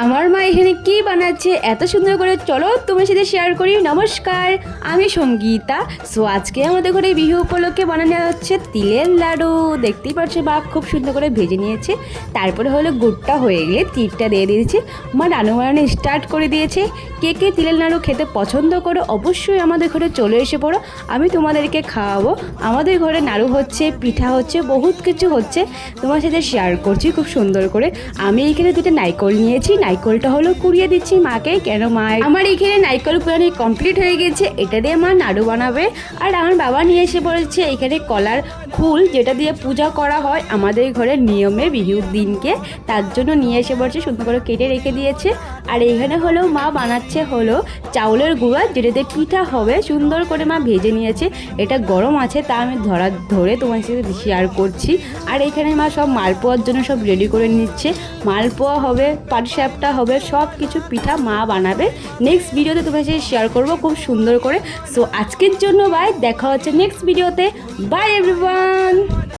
আমার মা এখানে কি বানাচ্ছে এত সুন্দর করে, চলো তোমার সাথে শেয়ার করি। নমস্কার, আমি সঙ্গীতা। সো আজকে আমাদের ঘরে বিহু উপলক্ষে বানানো হচ্ছে তিলের লাডু। দেখতেই পাচ্ছি মা খুব সুন্দর করে ভেজে নিয়েছে। তারপরে হলো গুড়টা হয়ে গেলে তিলটা দিয়ে দিয়েছে। মা রান্না বানানো স্টার্ট করে দিয়েছে। কে কে তিলের লাডু খেতে পছন্দ করো অবশ্যই আমাদের ঘরে চলে এসে পড়ো, আমি তোমাদেরকে খাওয়াবো। আমাদের ঘরে নাড়ু হচ্ছে, পিঠা হচ্ছে, বহুত কিছু হচ্ছে, তোমার সাথে শেয়ার করছি খুব সুন্দর করে। আমি এখানে দুটো নারকেল নিয়েছি, নারকেলটা হলো কুড়িয়ে দিচ্ছি মাকে, কেন মা আমার এখানে নারকেল কুড়ানো কমপ্লিট হয়ে গেছে। এটা দিয়ে মা নাড়ু বানাবে। আর আমার বাবা নিয়ে এসে পড়েছে এখানে কলার ফুল, যেটা দিয়ে পূজা করা হয় আমাদের ঘরের নিয়মে বিহুর দিনকে, তার জন্য নিয়ে এসে পড়ছে, সুন্দর করে কেটে রেখে দিয়েছে। আর এখানে হলো মা বানাচ্ছে হলো চাউলের গুঁড়া, যেটাতে পিঠা হবে, সুন্দর করে মা ভেজে নিয়েছে। এটা গরম আছে তা আমি ধরে তোমার সাথে শেয়ার করছি। আর এখানে মা সব মালপোয়ার জন্য সব রেডি করে নিচ্ছে। মালপোয়া হবে, পাটিসাপটা হবে, সব কিছু পিঠা মা বানাবে। নেক্সট ভিডিওতে তোমার সাথে শেয়ার করবো খুব সুন্দর করে। সো আজকের জন্য বাই, দেখা হচ্ছে নেক্সট ভিডিওতে। By everyone.